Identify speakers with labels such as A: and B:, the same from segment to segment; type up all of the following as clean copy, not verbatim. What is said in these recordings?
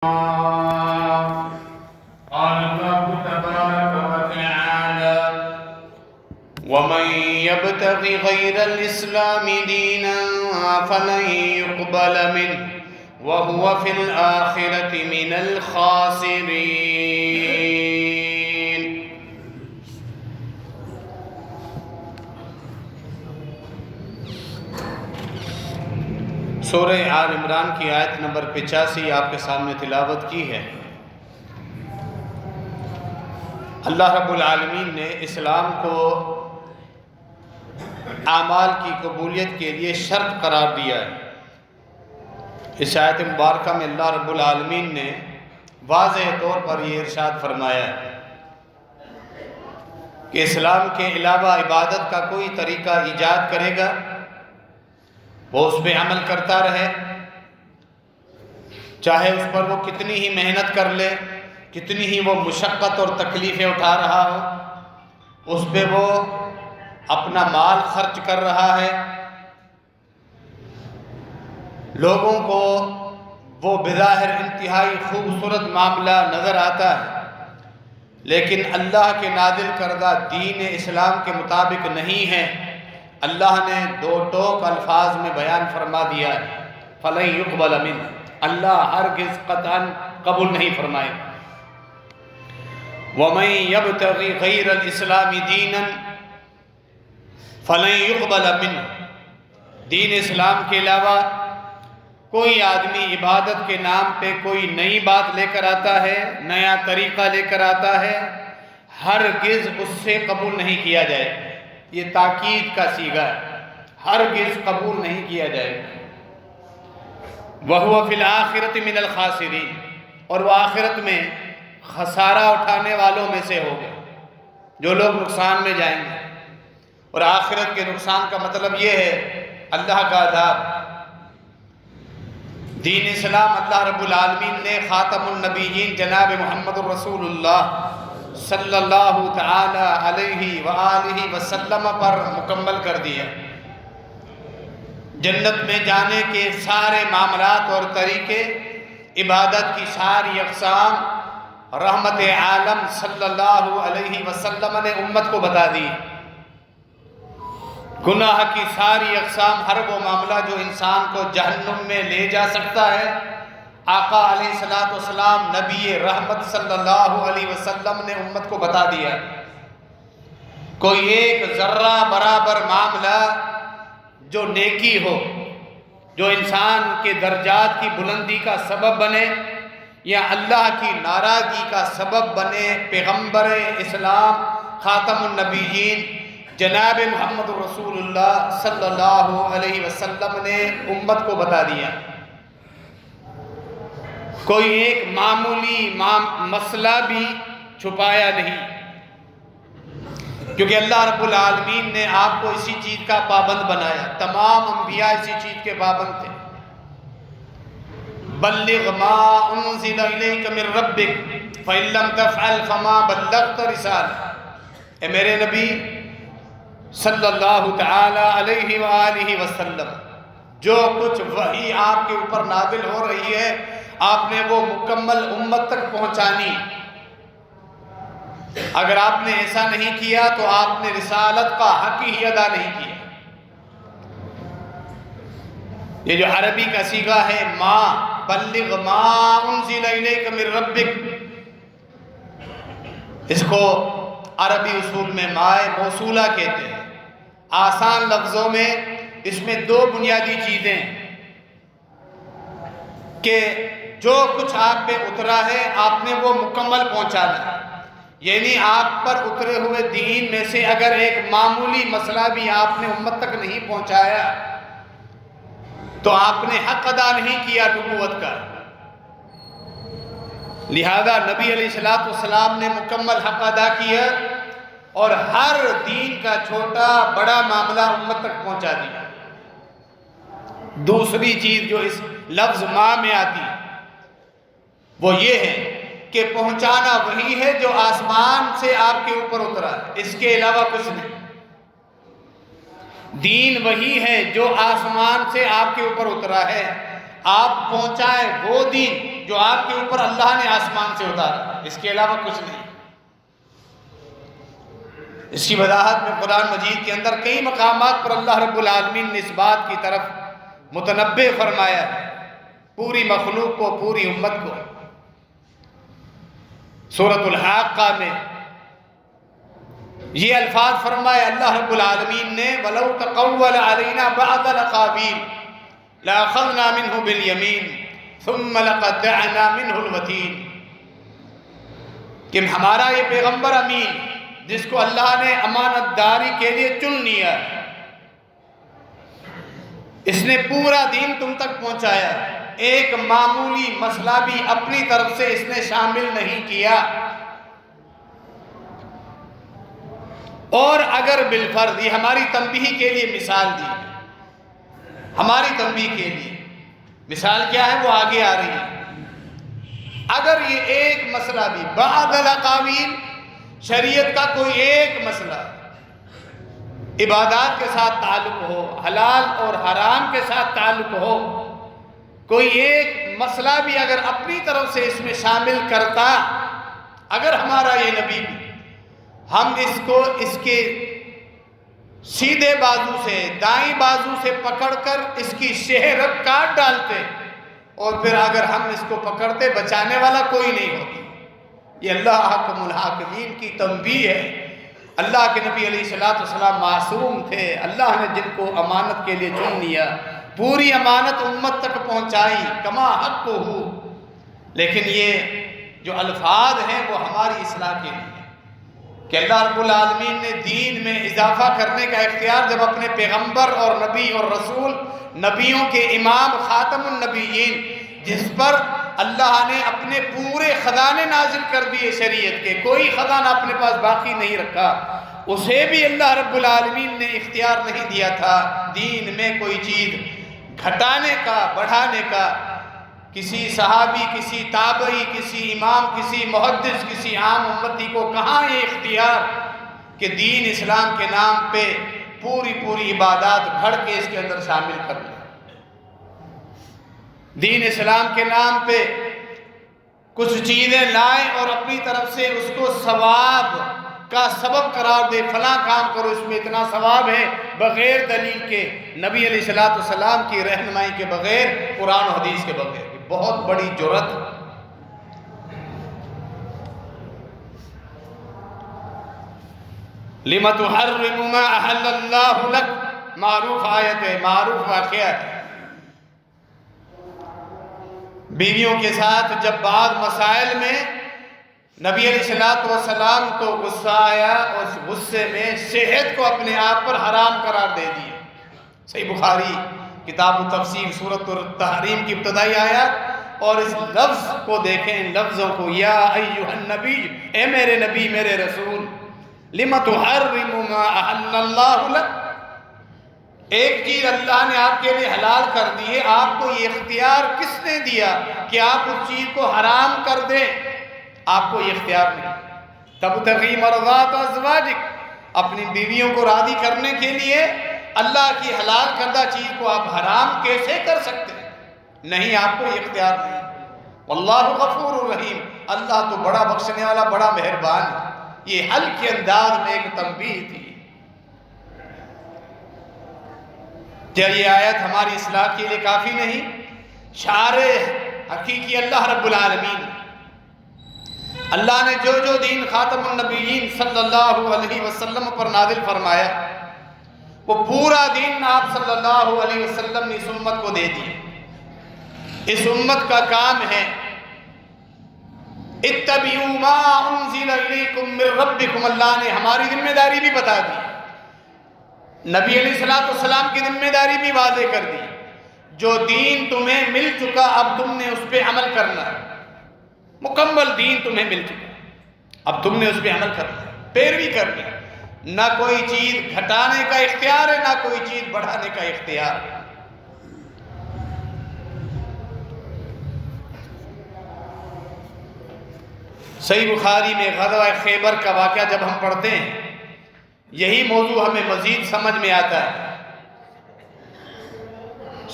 A: قال الله تبارك وتعالى: ومن يبتغ غير الإسلام دينا فلن يقبل منه وهو في الآخرة من الخاسرين۔ سورہ آل عمران کی آیت نمبر 85 آپ کے سامنے تلاوت کی ہے۔ اللہ رب العالمین نے اسلام کو اعمال کی قبولیت کے لیے شرط قرار دیا ہے۔ اس آیت مبارکہ میں اللہ رب العالمین نے واضح طور پر یہ ارشاد فرمایا ہے کہ اسلام کے علاوہ عبادت کا کوئی طریقہ ایجاد کرے گا، وہ اس پہ عمل کرتا رہے، چاہے اس پر وہ کتنی ہی محنت کر لے، کتنی ہی وہ مشقت اور تکلیفیں اٹھا رہا ہو، اس پہ وہ اپنا مال خرچ کر رہا ہے، لوگوں کو وہ بظاہر انتہائی خوبصورت معاملہ نظر آتا ہے، لیکن اللہ کے نازل کردہ دین اسلام کے مطابق نہیں ہے۔ اللہ نے دو ٹوک الفاظ میں بیان فرما دیا ہے، فَلَن يُقْبَلَ مِنْهُ، اللہ ہرگز قطعاً قبول نہیں فرمائے۔ وَمَن يَبْتَغِ غَيْرَ الْإِسْلَامِ دِينًا فَلَن يُقْبَلَ مِنْهُ، دین اسلام کے علاوہ کوئی آدمی عبادت کے نام پہ کوئی نئی بات لے کر آتا ہے، نیا طریقہ لے کر آتا ہے، ہرگز اس سے قبول نہیں کیا جائے۔ یہ تاکید کا صیغہ ہے، ہرگز قبول نہیں کیا جائے گا۔ وَهُوَ فِي الْآخِرَةِ مِنَ الْخَاسِرِينَ، اور وہ آخرت میں خسارہ اٹھانے والوں میں سے ہوگا، جو لوگ نقصان میں جائیں گے۔ اور آخرت کے نقصان کا مطلب یہ ہے اللہ کا عذاب۔ دین اسلام اللہ رب العالمین نے خاتم النبیین جناب محمد الرسول اللہ صلی اللہ تعالی علیہ وآلہ وسلم پر مکمل کر دیا۔ جنت میں جانے کے سارے معاملات اور طریقے، عبادت کی ساری اقسام رحمت عالم صلی اللہ علیہ وسلم نے امت کو بتا دی۔ گناہ کی ساری اقسام، ہر وہ معاملہ جو انسان کو جہنم میں لے جا سکتا ہے، آقا علیہ السلام نبی رحمت صلی اللہ علیہ وسلم نے امت کو بتا دیا۔ کوئی ایک ذرہ برابر معاملہ جو نیکی ہو، جو انسان کے درجات کی بلندی کا سبب بنے یا اللہ کی ناراضگی کا سبب بنے، پیغمبر اسلام خاتم النبیین جناب محمد رسول اللہ صلی اللہ علیہ وسلم نے امت کو بتا دیا۔ کوئی ایک معمولی مسئلہ بھی چھپایا نہیں، کیونکہ اللہ رب العالمین نے آپ کو اسی چیز کا پابند بنایا۔ تمام انبیاء اسی چیز کے پابند تھے۔ بلغ ما انزل الیک من ربک فإن لم تفعل فما بلغت رسالہ، اے میرے نبی صلی اللہ تعالی علیہ وآلہ وسلم، جو کچھ وحی آپ کے اوپر نازل ہو رہی ہے، آپ نے وہ مکمل امت تک پہنچانی۔ اگر آپ نے ایسا نہیں کیا تو آپ نے رسالت کا حق ہی ادا نہیں کیا۔ یہ جو عربی کا صیغہ ہے ما، بلغ ما انزل الیک من ربک، اس کو عربی اصول میں مائے موصولہ کہتے ہیں۔ آسان لفظوں میں اس میں دو بنیادی چیزیں کہ جو کچھ آپ پہ اترا ہے آپ نے وہ مکمل پہنچانا ہے، یعنی آپ پر اترے ہوئے دین میں سے اگر ایک معمولی مسئلہ بھی آپ نے امت تک نہیں پہنچایا تو آپ نے حق ادا نہیں کیا نبوت کا۔ لہذا نبی علیہ السلام نے مکمل حق ادا کیا اور ہر دین کا چھوٹا بڑا معاملہ امت تک پہنچا دیا۔ دوسری چیز جو اس لفظ ما میں آتی وہ یہ ہے کہ پہنچانا وہی ہے جو آسمان سے آپ کے اوپر اترا ہے، اس کے علاوہ کچھ نہیں۔ دین وہی ہے جو آسمان سے آپ کے اوپر اترا ہے، آپ پہنچائیں وہ دین جو آپ کے اوپر اللہ نے آسمان سے اتارا، اس کے علاوہ کچھ نہیں۔ اس کی وضاحت میں قرآن مجید کے اندر کئی مقامات پر اللہ رب العالمین نے اس بات کی طرف متنبہ فرمایا ہے، پوری مخلوق کو، پوری امت کو۔ سورۃ الحاقہ میں یہ الفاظ فرمائے اللہ رب العالمین نے، وَلَوْ تَقَوَّلَ عَلَيْنَا بَعْضَ الْأَقَاوِيلِ لَأَخَذْنَا مِنْهُ بِالْيَمِينِ ثُمَّ لَقَطَّعْنَا مِنْهُ الْوَتِينَ، کہ ہمارا یہ پیغمبر امین جس کو اللہ نے امانت داری کے لیے چن لیا، اس نے پورا دین تم تک پہنچایا، ایک معمولی مسئلہ بھی اپنی طرف سے اس نے شامل نہیں کیا۔ اور اگر بالفرض، یہ ہماری تنبیہ کے لیے مثال دی ہے، ہماری تنبیہ کے لیے مثال کیا ہے وہ آگے آ رہی ہے۔ اگر یہ ایک مسئلہ بھی بعض الاقاویل، شریعت کا کوئی ایک مسئلہ عبادات کے ساتھ تعلق ہو، حلال اور حرام کے ساتھ تعلق ہو، کوئی ایک مسئلہ بھی اگر اپنی طرف سے اس میں شامل کرتا، اگر ہمارا یہ نبی بھی، ہم اس کو اس کے سیدھے بازو سے، دائیں بازو سے پکڑ کر اس کی شہرت کاٹ ڈالتے، اور پھر اگر ہم اس کو پکڑتے بچانے والا کوئی نہیں ہوتا۔ یہ اللہ حکم الحاکمین کی تنبیہ ہے۔ اللہ کے نبی علیہ السلام معصوم تھے، اللہ نے جن کو امانت کے لیے چن لیا، پوری امانت امت تک پہنچائی، کما حق کو ہو، لیکن یہ جو الفاظ ہیں وہ ہماری اصلاح کے لیے کہ اللہ رب العالمین نے دین میں اضافہ کرنے کا اختیار جب اپنے پیغمبر اور نبی اور رسول، نبیوں کے امام خاتم النبیین، جس پر اللہ نے اپنے پورے خزانے نازل کر دیے شریعت کے، کوئی خزانہ اپنے پاس باقی نہیں رکھا، اسے بھی اللہ رب العالمین نے اختیار نہیں دیا تھا دین میں کوئی چیز گھٹانے کا، بڑھانے کا۔ کسی صحابی، کسی تابعی، کسی امام، کسی محدث، کسی عام امتی کو کہاں یہ اختیار کہ دین اسلام کے نام پہ پوری عبادات گھڑ کے اس کے اندر شامل کر لیں۔ دین اسلام کے نام پہ کچھ چیزیں لائیں اور اپنی طرف سے اس کو ثواب کا سبب قرار دے، فلاں کام کرو اس میں اتنا ثواب ہے، بغیر دلیل کے، نبی علیہ السلام کی رہنمائی کے بغیر، قرآن و حدیث کے بغیر۔ بہت بڑی جرأت۔ لِمَ تُحَرِّمُ مَا أَحَلَّ اللَّهُ لَكَ، معروف آیت ہے، معروف واقعہ ہے۔ بیویوں کے ساتھ جب بعض مسائل میں نبی علیہ السلام کو غصہ آیا، اور اس غصے میں شہد کو اپنے آپ پر حرام قرار دے دیا۔ صحیح بخاری کتاب التفسیر سورۃ التحریم کی ابتدائی آیات، اور اس لفظ کو دیکھیں، ان لفظوں کو، یا ایھا النبی، اے میرے نبی، میرے رسول، لِمَ تُحَرِّمُ مَا أَحَلَّ اللَّهُ لَكَ، ایک چیز اللہ نے آپ کے لیے حلال کر دی ہے، آپ کو یہ اختیار کس نے دیا کہ آپ اس چیز کو حرام کر دیں؟ آپ کو یہ اختیار نہیں۔ تبتغی مرضات ازواجک، اپنی بیویوں کو راضی کرنے کے لیے اللہ کی حلال کردہ چیز کو آپ حرام کیسے کر سکتے ہیں؟ نہیں، آپ کو یہ اختیار نہیں۔ واللہ غفور الرحیم، اللہ تو بڑا بخشنے والا، بڑا مہربان ہے۔ یہ حل کے انداز میں ایک تنبیہ تھی۔ کیا یہ آیت ہماری اصلاح کے لیے کافی نہیں؟ شارح حقیقی اللہ رب العالمین، اللہ نے جو دین خاتم النبیین صلی اللہ علیہ وسلم پر نازل فرمایا، وہ پورا دین آپ صلی اللہ علیہ وسلم نے اس امت کو دے دیا۔ اس امت کا کام ہے اتبعوا ما انزل الیکم من ربکم، اللہ نے ہماری ذمہ داری بھی بتا دی، نبی علیہ السلام کی ذمہ داری بھی واضح کر دی۔ جو دین تمہیں مل چکا اب تم نے اس پہ عمل کرنا ہے، مکمل دین تمہیں مل چکا، اب تم نے اس پہ عمل کرنا ہے، پیروی کرنی ہے، نہ کوئی چیز گھٹانے کا اختیار ہے، نہ کوئی چیز بڑھانے کا اختیار ہے۔ صحیح بخاری میں غزوہ خیبر کا واقعہ جب ہم پڑھتے ہیں، یہی موضوع ہمیں مزید سمجھ میں آتا ہے۔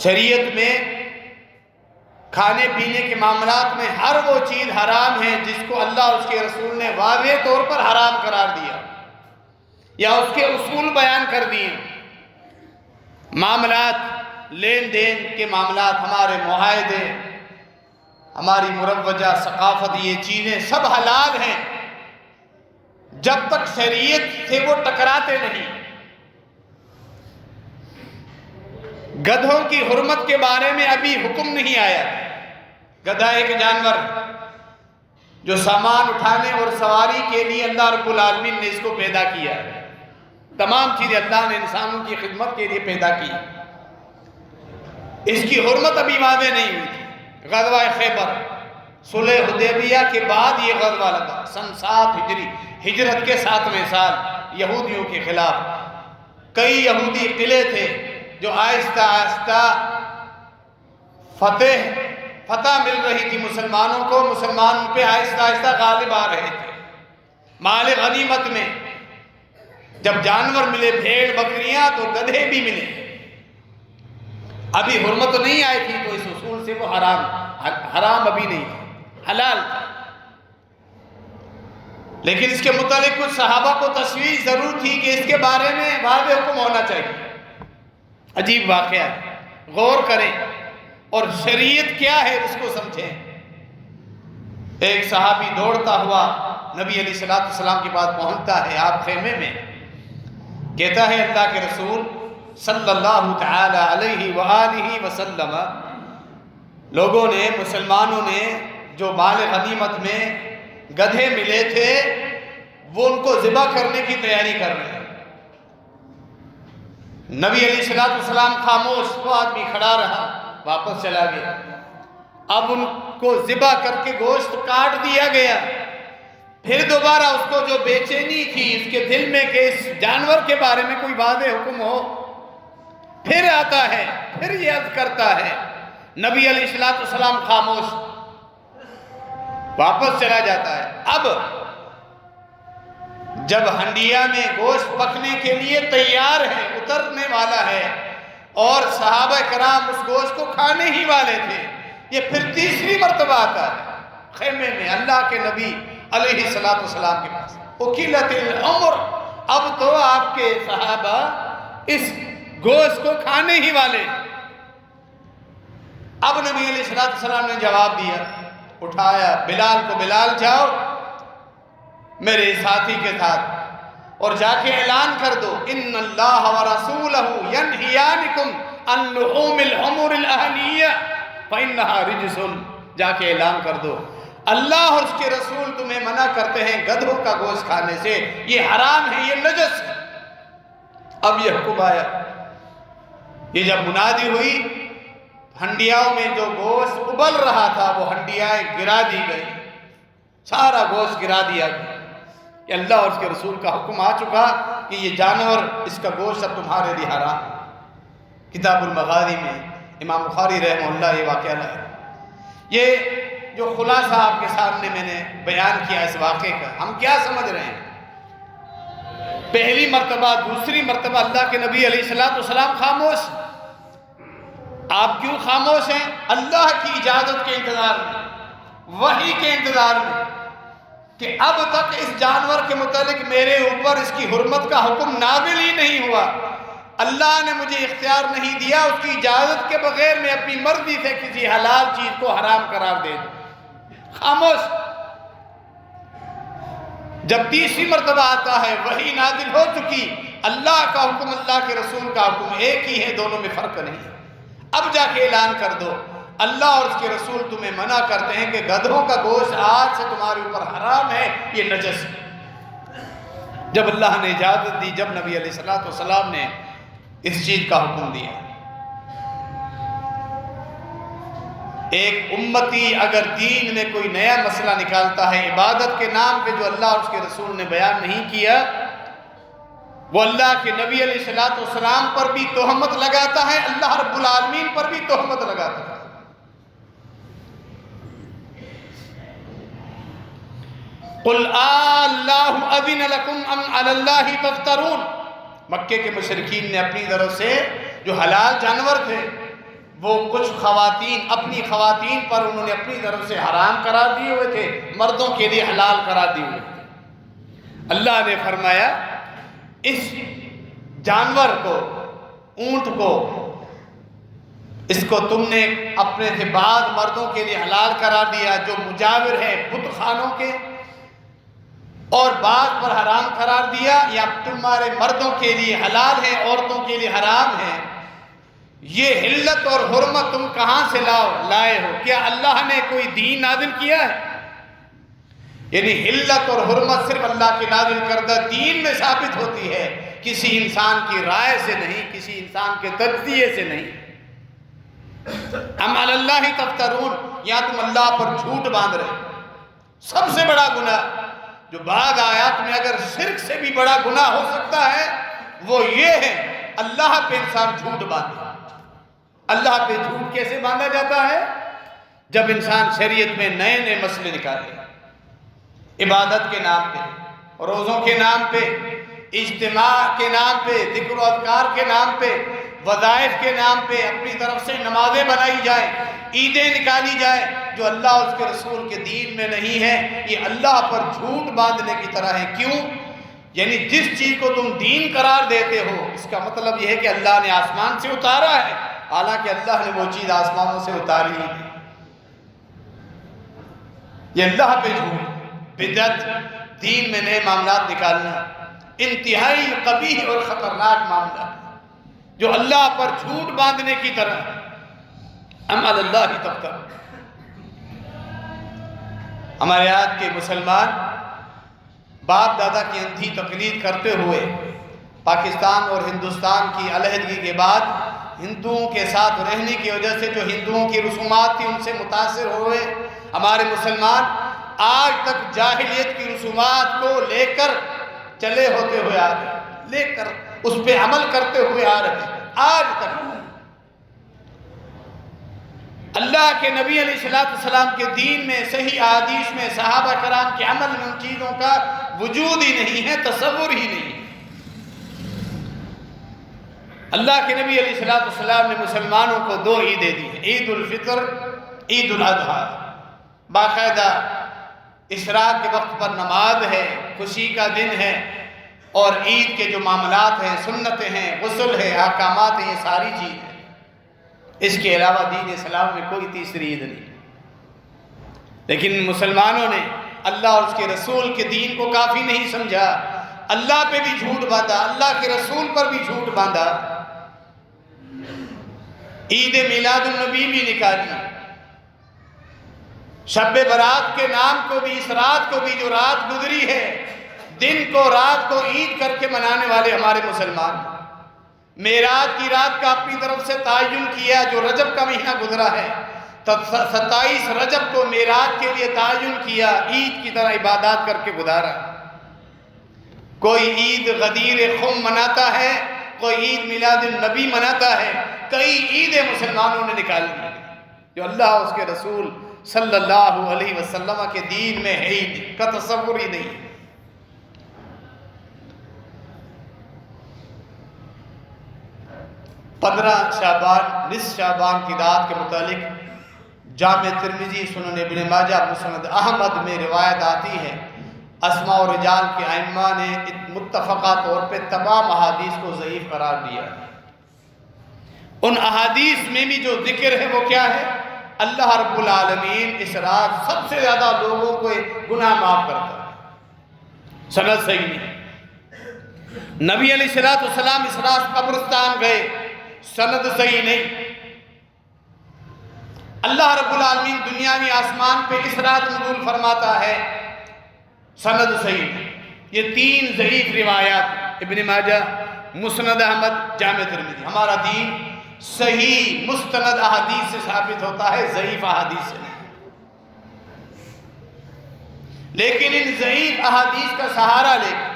A: شریعت میں کھانے پینے کے معاملات میں ہر وہ چیز حرام ہے جس کو اللہ اور اس کے رسول نے واضح طور پر حرام قرار دیا یا اس کے اصول بیان کر دیے۔ معاملات، لین دین کے معاملات، ہمارے معاہدے، ہماری مروجہ ثقافت، یہ چیزیں سب حلال ہیں جب تک شریعت سے وہ ٹکراتے نہیں۔ گدھوں کی حرمت کے بارے میں ابھی حکم نہیں آیا۔ گدھا ایک جانور جو سامان اٹھانے اور سواری کے لیے اللہ رب العالمین نے اس کو پیدا کیا ہے۔ تمام چیزیں اللہ نے انسانوں کی خدمت کے لیے پیدا کی۔ اس کی حرمت ابھی واضح نہیں ہوئی تھی۔ غزوہ خیبر، صلح حدیبیہ کے بعد یہ غزوہ لگا، سن 7 ہجری، ہجرت کے 7ویں سال، یہودیوں کے خلاف۔ کئی یہودی قلعے تھے جو آہستہ آہستہ فتح مل رہی تھی مسلمانوں کو، مسلمان پہ آہستہ آہستہ غالب آ رہے تھے۔ مال غنیمت میں جب جانور ملے، بھیڑ بکریاں، تو گدھے بھی ملے۔ ابھی حرمت نہیں آئی تھی تو اس اصول سے وہ حرام ابھی نہیں تھا، حلال تھا۔ لیکن اس کے متعلق کچھ صحابہ کو تشویش ضرور تھی کہ اس کے بارے میں واضح حکم ہونا چاہیے۔ عجیب واقعہ ہے، غور کریں اور شریعت کیا ہے اس کو سمجھیں۔ ایک صحابی دوڑتا ہوا نبی علیہ السلام کے پاس پہنچتا ہے، آپ خیمے میں، کہتا ہے اللہ کے رسول صلی اللہ تعالی علیہ وآلہ وسلم، لوگوں نے، مسلمانوں نے جو مال غنیمت میں گدھے ملے تھے وہ ان کو ذبح کرنے کی تیاری کر رہے ہیں۔ نبی علیہ السلام خاموش، وہ آدمی کھڑا رہا، واپس چلا گیا۔ اب ان کو ذبح کر کے گوشت کاٹ دیا گیا۔ پھر دوبارہ اس کو جو بے چینی تھی اس کے دل میں کہ اس جانور کے بارے میں کوئی واضح حکم ہو، پھر آتا ہے، پھر یہ عرض کرتا ہے۔ نبی علیہ السلام خاموش، واپس چلا جاتا ہے۔ اب جب ہنڈیا میں گوشت پکنے کے لیے تیار ہے، اترنے والا ہے، اور صحابہ کرام اس گوشت کو کھانے ہی والے تھے، یہ پھر تیسری مرتبہ آتا ہے خیمے میں اللہ کے نبی علیہ السلام کے پاس۔ اکلت الامر، اب تو آپ کے صحابہ اس گوشت کو کھانے ہی والے۔ اب نبی علیہ السلام نے جواب دیا، اٹھایا بلال کو، بلال جاؤ میرے ساتھی کے ساتھ اور جا کے اعلان کر دو، ان اللہ ورسولہ ینہیانکم عن لحوم الحمر الاہلیہ فانہا رجس۔ جا کے اعلان کر دو، اللہ اور اس کے رسول تمہیں منع کرتے ہیں گدھوں کا گوشت کھانے سے، یہ حرام ہے، یہ نجس ہے۔ اب یہ حکم آیا، یہ جب منادی ہوئی، ہنڈیاؤں میں جو گوشت ابل رہا تھا وہ ہنڈیائیں گرا دی گئی، سارا گوشت گرا دیا گیا کہ اللہ اور اس کے رسول کا حکم آ چکا کہ یہ جانور، اس کا گوشت اب تمہارے لیے حرام ہے۔ کتاب المغازی میں امام بخاری رحمہ اللہ یہ واقعہ لائے۔ یہ جو خلاصہ آپ کے سامنے میں نے بیان کیا اس واقعے کا، ہم کیا سمجھ رہے ہیں؟ پہلی مرتبہ، دوسری مرتبہ اللہ کے نبی علیہ السلام خاموش۔ آپ کیوں خاموش ہیں؟ اللہ کی اجازت کے انتظار میں، وحی کے انتظار میں، کہ اب تک اس جانور کے متعلق میرے اوپر اس کی حرمت کا حکم نازل ہی نہیں ہوا۔ اللہ نے مجھے اختیار نہیں دیا، اس کی اجازت کے بغیر میں اپنی مرضی سے کسی حلال چیز کو حرام قرار دے دوں۔ خاموش۔ جب تیسری مرتبہ آتا ہے، وحی نازل ہو چکی، اللہ کا حکم، اللہ کے رسول کا حکم ایک ہی ہے، دونوں میں فرق نہیں۔ اب جا کے اعلان کر دو، اللہ اور اس کے رسول تمہیں منع کرتے ہیں کہ گدھوں کا گوشت آج سے تمہارے اوپر حرام ہے، یہ نجس ہے۔ جب اللہ نے اجازت دی، جب نبی علیہ السلام نے اس چیز کا حکم دیا، ایک امتی اگر دین میں کوئی نیا مسئلہ نکالتا ہے عبادت کے نام پہ جو اللہ اور اس کے رسول نے بیان نہیں کیا، وہ اللہ کے نبی علیہ السلام پر بھی تہمت لگاتا ہے، اللہ رب العالمین پر بھی تہمت لگاتا ہے۔ قُلْ آللَّهُ أَذِنَ لَكُمْ أَمْ عَلَى اللَّهِ تَفْتَرُونَ۔ مکے کے مشرکین نے اپنی طرف سے جو حلال جانور تھے وہ کچھ خواتین اپنی خواتین پر انہوں نے اپنی طرف سے حرام قرار دیے ہوئے تھے، مردوں کے لیے حلال قرار دیے ہوئے تھے۔ اللہ نے فرمایا اس جانور کو، اونٹ کو، اس کو تم نے اپنے سے بعض مردوں کے لیے حلال قرار دیا جو مجاور ہیں بت خانوں کے، اور بعض پر حرام قرار دیا، یا تمہارے مردوں کے لیے حلال ہیں عورتوں کے لیے حرام ہیں۔ یہ حلت اور حرمت تم کہاں سے لائے ہو؟ کیا اللہ نے کوئی دین نازل کیا ہے؟ یعنی حلت اور حرمت صرف اللہ کے نازل کردہ دین میں ثابت ہوتی ہے، کسی انسان کی رائے سے نہیں، کسی انسان کے تجزیے سے نہیں۔ ام علی اللہ تفترون، یا تم اللہ پر جھوٹ باندھ رہے۔ سب سے بڑا گناہ جو بعض آیات میں اگر شرک سے بھی بڑا گناہ ہو سکتا ہے وہ یہ ہے اللہ پہ انسان جھوٹ باندھے۔ اللہ پہ جھوٹ کیسے باندھا جاتا ہے؟ جب انسان شریعت میں نئے نئے مسئلے نکالے، عبادت کے نام پہ، روزوں کے نام پہ، اجتماع کے نام پہ، ذکر و اذکار کے نام پہ، وظائف کے نام پہ اپنی طرف سے نمازیں بنائی جائیں، عیدیں نکالی جائیں جو اللہ اور اس کے رسول کے دین میں نہیں ہے، یہ اللہ پر جھوٹ باندھنے کی طرح ہے۔ کیوں؟ یعنی جس چیز کو تم دین قرار دیتے ہو اس کا مطلب یہ ہے کہ اللہ نے آسمان سے اتارا ہے، حالانکہ اللہ نے وہ چیز آسمانوں سے اتاری ہی نہیں۔ یہ اللہ پہ جھوٹ، بدعت، دین میں نئے معاملات نکالنا انتہائی قبیح اور خطرناک معاملہ ہے جو اللہ پر جھوٹ باندھنے کی طرح۔ ام علی اللہ تفترون۔ ہمارے آج کے مسلمان باپ دادا کی اندھی تقلید کرتے ہوئے پاکستان اور ہندوستان کی علیحدگی کے بعد ہندوؤں کے ساتھ رہنے کی وجہ سے جو ہندوؤں کی رسومات تھی ان سے متاثر ہوئے ہمارے مسلمان آج تک جاہلیت کی رسومات کو لے کر چلے ہوتے ہوئے آ رہے ہیں، لے کر اس پہ عمل کرتے ہوئے آ رہے ہیں آج تک۔ اللہ کے نبی علیہ السلام کے دین میں، صحیح احادیث میں، صحابہ کرام کے عمل میں ان چیزوں کا وجود ہی نہیں ہے، تصور ہی نہیں ہے۔ اللہ کے نبی علیہ السلام نے مسلمانوں کو دو عیدیں دی ہیں، عید الفطر، عید الاضحیٰ۔ باقاعدہ اشراق کے وقت پر نماز ہے، خوشی کا دن ہے، اور عید کے جو معاملات ہیں، سنتیں ہیں، غسل ہے، احکامات ہیں، یہ ساری چیز ہیں۔ اس کے علاوہ دین اسلام میں کوئی تیسری عید نہیں۔ لیکن مسلمانوں نے اللہ اور اس کے رسول کے دین کو کافی نہیں سمجھا، اللہ پہ بھی جھوٹ باندھا، اللہ کے رسول پر بھی جھوٹ باندھا۔ عید میلاد النبی بھی نکالی، شب برات کے نام کو بھی، اس رات کو بھی جو رات گزری ہے، دن کو رات کو عید کر کے منانے والے ہمارے مسلمان۔ معراج کی رات کا اپنی طرف سے تعین کیا جو رجب کا مہینہ گزرا ہے، 27 رجب کو معراج کے لیے تعین کیا، عید کی طرح عبادات کر کے گزارا۔ کوئی عید غدیر خم مناتا ہے، کوئی عید میلاد النبی مناتا ہے، کئی عیدیں مسلمانوں نے نکال دی جو اللہ اور اس کے رسول صلی اللہ علیہ وسلم کے دین میں ہے ہی نہیں، کا تصور ہی نہیں۔ 15 شعبان، نصف شعبان کی رات کے متعلق جامع ترمذی، سنن ابن ماجہ، مسند احمد میں روایت آتی ہے۔ اسماء و رجال کے ائمہ نے متفقہ طور پہ تمام احادیث کو ضعیف قرار دیا ہے۔ ان احادیث میں بھی جو ذکر ہے وہ کیا ہے؟ اللہ رب العالمین اس رات سب سے زیادہ لوگوں کو گناہ معاف کرتا ہے۔ سند صحیح نہیں۔ نبی علیہ السلام اس رات قبرستان گئے، سند صحیح نہیں۔ اللہ رب العالمین دنیاوی آسمان پہ اس رات نزول فرماتا ہے، سند صحیح نہیں۔ یہ 3 ضعیف روایات، ابن ماجہ، مسند احمد، جامع ترمذی۔ ہمارا دین صحیح مستند احادیث سے ثابت ہوتا ہے، ضعیف احادیث سے نہیں۔ لیکن ان ضعیف احادیث کا سہارا لے کر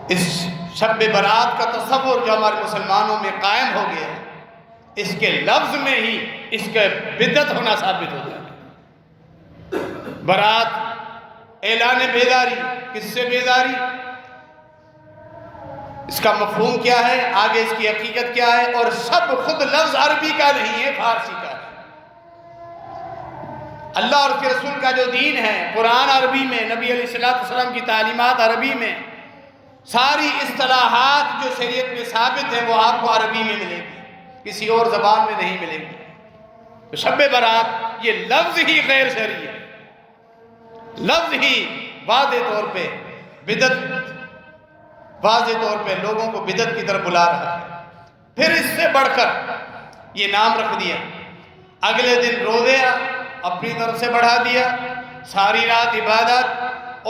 A: اس شب برات کا تصور جو ہمارے مسلمانوں میں قائم ہو گیا ہے، اس کے لفظ میں ہی اس کا بدعت ہونا ثابت ہو جائے۔ برات، اعلان بیداری، کس سے بیداری؟ اس کا مفہوم کیا ہے، آگے اس کی حقیقت کیا ہے، اور سب خود لفظ عربی کا نہیں ہے، فارسی کا ہے۔ اللہ اور اس کے رسول کا جو دین ہے، قرآن عربی میں، نبی علیہ السلام کی تعلیمات عربی میں، ساری اصطلاحات جو شریعت میں ثابت ہیں وہ آپ کو عربی میں ملیں گی، کسی اور زبان میں نہیں ملیں گی۔ تو شب برات یہ لفظ ہی غیر شرعی ہے، لفظ ہی واضح طور پہ بدعت، واضح طور پہ لوگوں کو بدعت کی طرف بلا رہا ہے۔ پھر اس سے بڑھ کر یہ نام رکھ دیا، اگلے دن روزے اپنی طرف سے بڑھا دیا، ساری رات عبادت،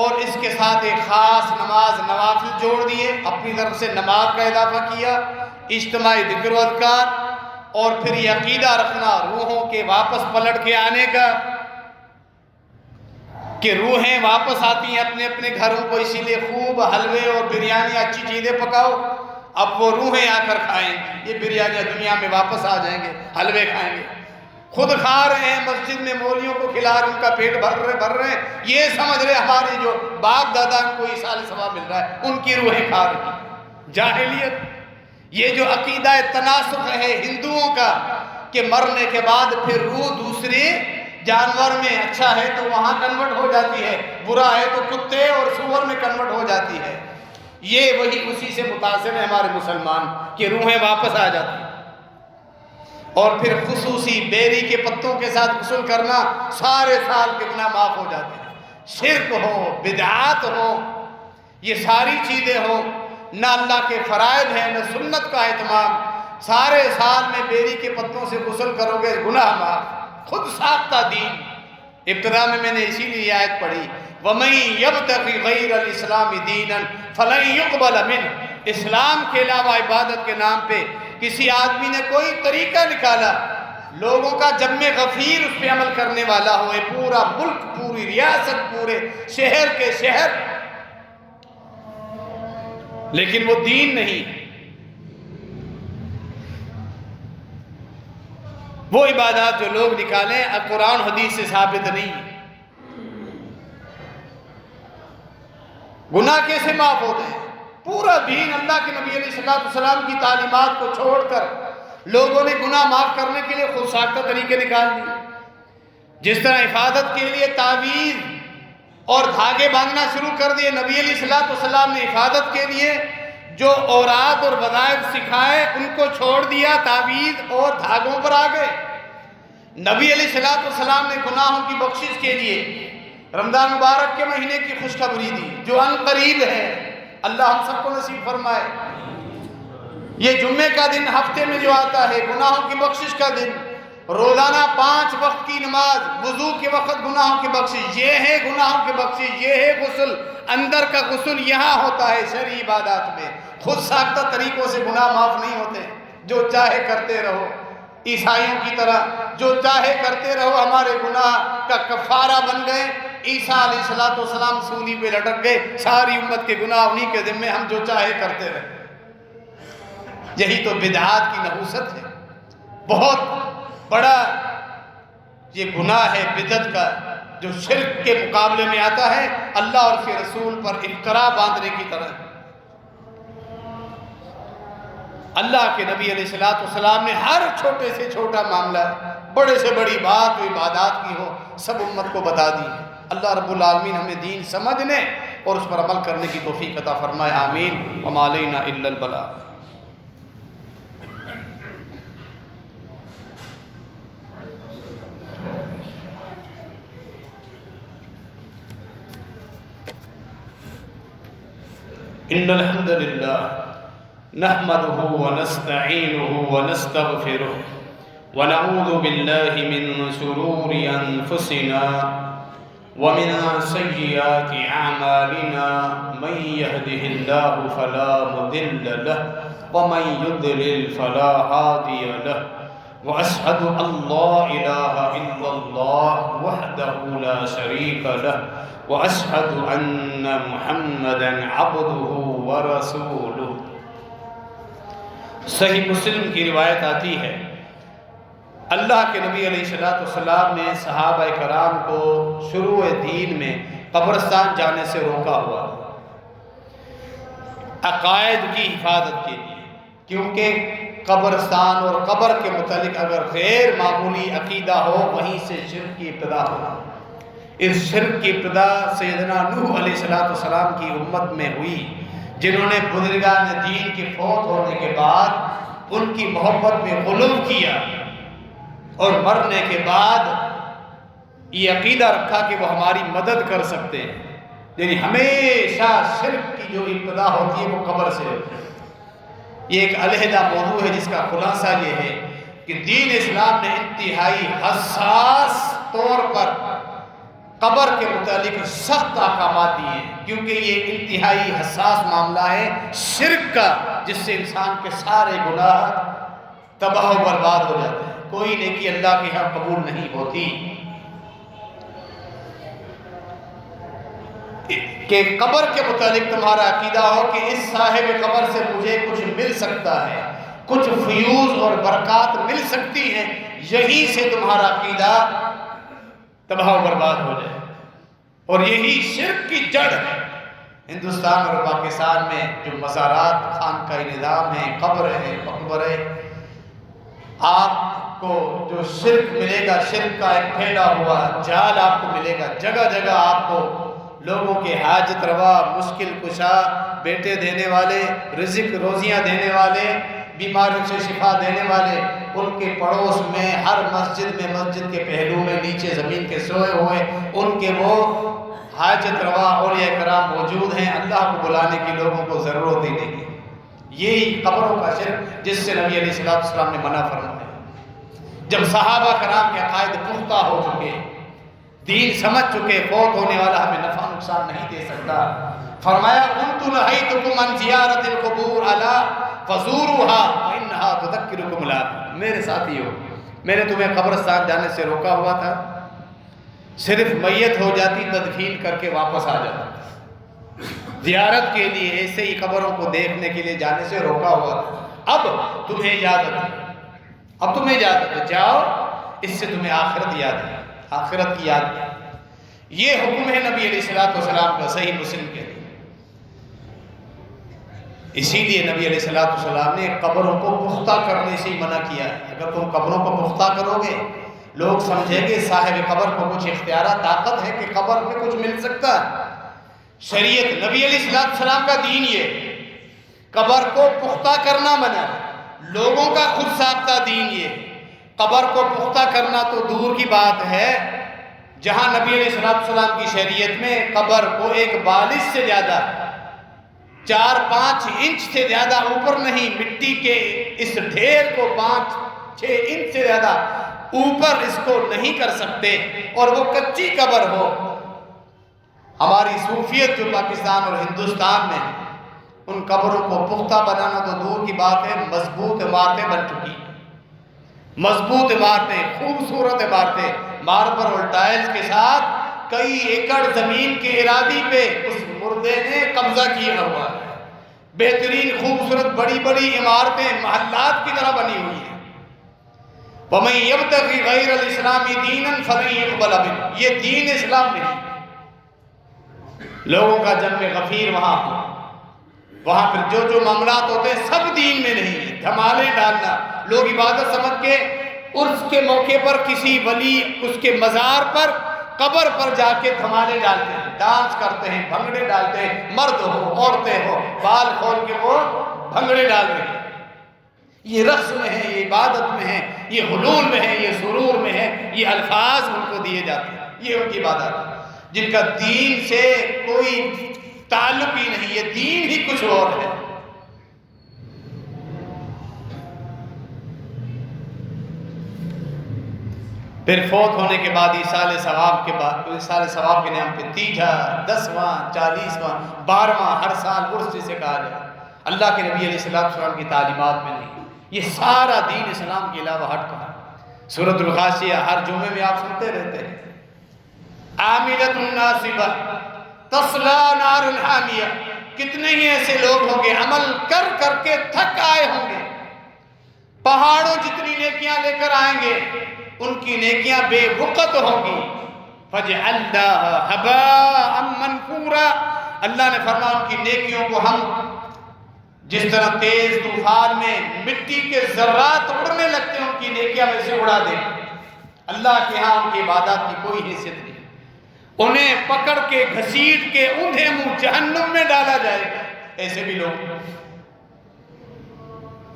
A: اور اس کے ساتھ ایک خاص نماز نوافل جوڑ دیے، اپنی طرف سے نماز کا اضافہ کیا، اجتماعی ذکر و اذکار، اور پھر یہ عقیدہ رکھنا روحوں کے واپس پلٹ کے آنے کا، کہ روحیں واپس آتی ہیں اپنے اپنے گھروں کو، اسی لیے خوب حلوے اور بریانی اچھی چیزیں پکاؤ، اب وہ روحیں آ کر کھائیں گی، یہ بریانی دنیا میں واپس آ جائیں گے، حلوے کھائیں گے، خود کھا رہے ہیں، مسجد میں مولیوں کو کھلا رہے ہیں، ان کا پیٹ بھر رہے ہیں، یہ سمجھ رہے ہمارے جو باپ دادا کو ایصال ثواب مل رہا ہے، ان کی روحیں کھا رہی ہیں۔ جاہلیت، یہ جو عقیدہ تناسخ ہے ہندوؤں کا، کہ مرنے کے بعد پھر روح دوسرے جانور میں، اچھا ہے تو وہاں کنورٹ ہو جاتی ہے، برا ہے تو کتے اور سور میں کنورٹ ہو جاتی ہے، یہ وہی اسی سے متاثر ہے ہمارے مسلمان، کہ روحیں واپس آ جاتی ہیں۔ اور پھر خصوصی بیری کے پتوں کے ساتھ غسل کرنا، سارے سال کے گناہ معاف ہو جاتے ہیں۔ شرک ہو، بدعات ہو، یہ ساری چیزیں ہوں، نہ اللہ کے فرائض ہیں نہ سنت کا اہتمام، سارے سال میں بیری کے پتوں سے غسل کرو گے گناہ معاف، خود ساختہ دین۔ ابتدا میں نے اسی لیے آیت پڑھی، وَمَن يَبْتَغِ غَيْرَ الْإِسْلَامِ دِينًا فَلَن يُقْبَلَ مِنْهُ، اسلام کے علاوہ عبادت کے نام پہ کسی آدمی نے کوئی طریقہ نکالا، لوگوں کا جم غفیر اس پہ عمل کرنے والا ہوئے، پورا ملک، پوری ریاست، پورے شہر کے شہر، لیکن وہ دین نہیں، وہ عبادات جو لوگ نکالیں قرآن حدیث سے ثابت نہیں۔ گناہ کیسے معاف ہوتے ہیں؟ پورا دین اللہ کے نبی علیہ السلام کی تعلیمات کو چھوڑ کر لوگوں نے گناہ معاف کرنے کے لیے خود ساختہ طریقے نکال دیے۔ جس طرح حفاظت کے لیے تعویذ اور دھاگے باندھنا شروع کر دیے، نبی علیہ السلام نے حفاظت کے لیے جو اوراد اور وظائف سکھائے ان کو چھوڑ دیا، تعویذ اور دھاگوں پر آ گئے۔ نبی علیہ السلام نے گناہوں کی بخشش کے لیے رمضان مبارک کے مہینے کی خوشخبری دی، جو ان قریب ہے، اللہ ہم سب کو نصیب فرمائے۔ یہ جمعے کا دن ہفتے میں جو آتا ہے، گناہوں کی بخشش کا دن، روزانہ 5 وقت کی نماز، وضو کے وقت گناہوں کی بخشش، یہ ہے گناہوں کی بخشش، یہ ہے غسل، اندر کا غسل یہاں ہوتا ہے شرعی عبادات میں۔ خود ساختہ طریقوں سے گناہ معاف نہیں ہوتے، جو چاہے کرتے رہو، عیسائیوں کی طرح جو چاہے کرتے رہو، ہمارے گناہ کا کفارہ بن گئے۔ عیسیٰ علیہ السلام سولی پہ لٹک گئے، ساری امت کے گناہ انہی کے ذمے، ہم جو چاہے کرتے رہے۔ یہی تو بدعات کی نحوست ہے، بہت بڑا یہ گناہ ہے بدعت کا، جو شرک کے مقابلے میں آتا ہے، اللہ اور اس کے رسول پر افترا باندھنے کی طرح۔ اللہ کے نبی علیہ السلام نے ہر چھوٹے سے چھوٹا معاملہ، بڑے سے بڑی بات جو عبادات کی ہو، سب امت کو بتا دی۔ اللہ رب العالمین ہمیں دین سمجھنے اور اس پر عمل کرنے کی توفیق عطا فرمائے، آمین۔ وما علینا الا البلاغ۔ ان الحمد للہ نحمده ونستعینه ونستغفره ونعوذ باللہ من شرور انفسنا ومن سیئات اعمالنا، من يهده الله فلا مضل له ومن يضلل فلا هادي له، واشهد ان لا اله الا الله وحده لا شريك له، واشهد ان محمدا عبده ورسوله۔ صحیح مسلم کی روایت آتی ہے، اللہ کے نبی علیہ السلام نے صحابہ کرام کو شروع دین میں قبرستان جانے سے روکا ہوا، عقائد کی حفاظت کے لیے، کیونکہ قبرستان اور قبر کے متعلق اگر غیر معمولی عقیدہ ہو وہیں سے شرک کی ابتدا ہونا۔ اس شرک کی ابتدا سیدنا نوح علیہ السلام کی امت میں ہوئی، جنہوں نے بزرگان دین کے فوت ہونے کے بعد ان کی محبت میں غلو کیا اور مرنے کے بعد یہ عقیدہ رکھا کہ وہ ہماری مدد کر سکتے ہیں۔ یعنی ہمیشہ شرک کی جو ابتدا ہوتی ہے وہ قبر سے ہوتی ہے۔ یہ ایک علیحدہ موضوع ہے جس کا خلاصہ یہ ہے کہ دین اسلام نے انتہائی حساس طور پر قبر کے متعلق سخت احکامات دیے ہیں، کیونکہ یہ انتہائی حساس معاملہ ہے شرک کا، جس سے انسان کے سارے گناہ تباہ و برباد ہو جاتے ہیں، کوئی نیکی اللہ کے ہاں قبول نہیں ہوتی۔ کہ قبر کے متعلق تمہارا عقیدہ ہو کہ اس صاحب قبر سے مجھے کچھ مل سکتا ہے، کچھ فیوز اور برکات مل سکتی ہیں، یہی سے تمہارا عقیدہ تباہ و برباد ہو جائے، اور یہی شرک کی جڑ ہے۔ ہندوستان اور پاکستان میں جو مزارات، خانقاہ نظام ہے، قبر ہے، مقبرے، آپ کو جو شرک ملے گا، شرک کا ایک پھیلا ہوا جال آپ کو ملے گا، جگہ جگہ آپ کو لوگوں کے حاجت روا، مشکل کشا، بیٹے دینے والے، رزق روزیاں دینے والے، بیماریوں سے شفا دینے والے، ان کے پڑوس میں ہر مسجد میں، مسجد کے پہلو میں، نیچے زمین کے سوئے ہوئے ان کے وہ حاجت روا اولیاء کرام موجود ہیں، اللہ کو بلانے کی لوگوں کو ضرورت ہی نہیں ہے۔ یہی قبروں کا شرک جس سے نبی علیہ السلام نے منع فرمایا۔ جب صحابہ کرام کے عقائد پختہ ہو چکے، دین سمجھ چکے، فوت ہونے والا ہمیں نفع نقصان نہیں دے سکتا، فرمایا کنت نہیتکم عن زیارت القبور الا فزوروها فانها تذکرکم الاخرہ۔ میرے ساتھیو، میں نے تمہیں قبرستان جانے سے روکا ہوا تھا، صرف میت ہو جاتی تدفین کر کے واپس آ جاتا، زیارت کے لیے ایسے ہی قبروں کو دیکھنے کے لیے جانے سے روکا ہوا تھا، اب تمہیں اجازت ہے، اب تمہیں اجازت ہے، جاؤ، اس سے تمہیں آخرت یاد ہے، آخرت کی یاد ہے۔ یہ حکم ہے نبی علیہ السلام کا، صحیح مسلم کے لیے۔ اسی لیے نبی علیہ السلام نے قبروں کو پختہ کرنے سے ہی منع کیا ہے۔ اگر تم قبروں کو پختہ کرو گے، لوگ سمجھیں گے صاحب قبر کو کچھ اختیارات، طاقت ہے کہ قبر میں کچھ مل سکتا ہے۔ شریعت نبی علیہ السلام کا دین یہ قبر کو پختہ کرنا منع ہے، لوگوں کا خود ساختہ دین یہ، قبر کو پختہ کرنا تو دور کی بات ہے، جہاں نبی علیہ السلام کی شریعت میں قبر کو ایک بالش سے زیادہ 4-5 انچ سے زیادہ اوپر نہیں، مٹی کے اس ڈھیر کو 5-6 انچ سے زیادہ اوپر اس کو نہیں کر سکتے، اور وہ کچی قبر ہو۔ ہماری صوفیت جو پاکستان اور ہندوستان میں ان قبروں کو پختہ بنانا تو دور کی بات ہے، مضبوط عمارتیں بن چکی، مضبوط عمارتیں، خوبصورت عمارتیں، ماربل اور ٹائلز کے ساتھ، کئی ایکڑ زمین کے اراضی پہ اس مردے نے قبضہ کیا ہوا ہے، بہترین خوبصورت بڑی بڑی عمارتیں محلات کی طرح بنی ہوئی ہیں۔ وَمَن يَبْتَغِ غَيْرَ الْإِسْلَامِ دِينًا فَلَن يُقْبَلَ مِنْهُ، یہ دین اسلام نہیں۔ لوگوں کا جنب غفیر وہاں ہو، وہاں پھر جو جو معاملات ہوتے ہیں سب دین میں نہیں ہے، دھمالے ڈالنا، لوگ عبادت سمجھ کے عرس کے موقع پر کسی ولی اس کے مزار پر، قبر پر جا کے دھمالے ڈالتے ہیں، ڈانس کرتے ہیں، بھنگڑے ڈالتے ہیں، مرد ہو عورتیں ہو، بال کھول کے وہ بھنگڑے ڈال رہے ہیں۔ یہ رقص میں ہے، یہ عبادت میں ہے، یہ حلول میں ہے، یہ سرور میں ہے، یہ الفاظ ان کو دیے جاتے ہیں، یہ ان کی عبادت ہے جن کا دین سے کوئی تعلق ہی نہیں، یہ دین ہی کچھ اور ہے۔ پھر فوت ہونے کے بعد ایصال ثواب کے نام پہ 30واں، 10واں، 40واں، 12واں ہر سال عرس جسے کہا جائے، اللہ کے نبی علیہ السلام کی تعلیمات میں نہیں، یہ سارا دین اسلام کے علاوہ ہٹ کر۔ سورۃ الغاشیہ ہر جمعے میں آپ سنتے رہتے ہیں، عاملۃ ناصبہ تصلی نارا حامیہ، کتنے ہی ایسے لوگ ہوں گے عمل کر کر کے تھک آئے ہوں گے، پہاڑوں جتنی نیکیاں لے کر آئیں گے، ان کی نیکیاں بے وقت ہوں گی، فَجْعَلْنَاهَا هَبَاءً مَنْثُورًا، اللہ نے فرمایا ان کی نیکیوں کو ہم جس طرح تیز طوفان میں مٹی کے ذرات اڑنے لگتے ہیں، ان کی نیکیاں میں سے اڑا دیں، اللہ کے ہاں ان کی عبادات کی کوئی حیثیت نہیں، انہیں پکڑ کے گھسیٹ کے اندھے منہ جہنم میں ڈالا جائے گا۔ ایسے بھی لوگ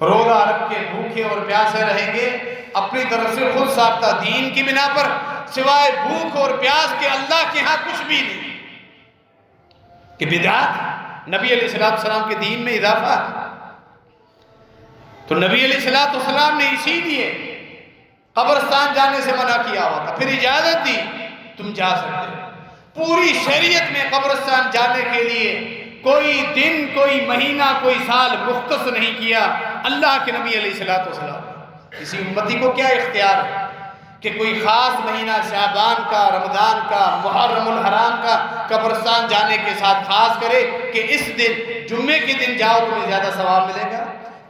A: روزہ رکھ کے بھوکے اور پیاسے رہیں گے، اپنی طرف سے خود ساختہ دین کی بنا پر، سوائے بھوک اور پیاس کے اللہ کے ہاں کچھ بھی نہیں، کہ بدعات نبی علیہ السلام کے دین میں اضافہ ہے۔ تو نبی علیہ السلام نے اسی لیے قبرستان جانے سے منع کیا ہوا تھا، پھر اجازت دی تم جا سکتے ہو۔ پوری شریعت میں قبرستان جانے کے لیے کوئی دن، کوئی مہینہ، کوئی سال مختص نہیں کیا اللہ کے نبی علیہ السلام۔ کسی امتی کو کیا اختیار ہے کہ کوئی خاص مہینہ شعبان کا، رمضان کا، محرم الحرام کا قبرستان جانے کے ساتھ خاص کرے کہ اس دن جمعے کے دن جاؤ تمہیں زیادہ ثواب ملے گا،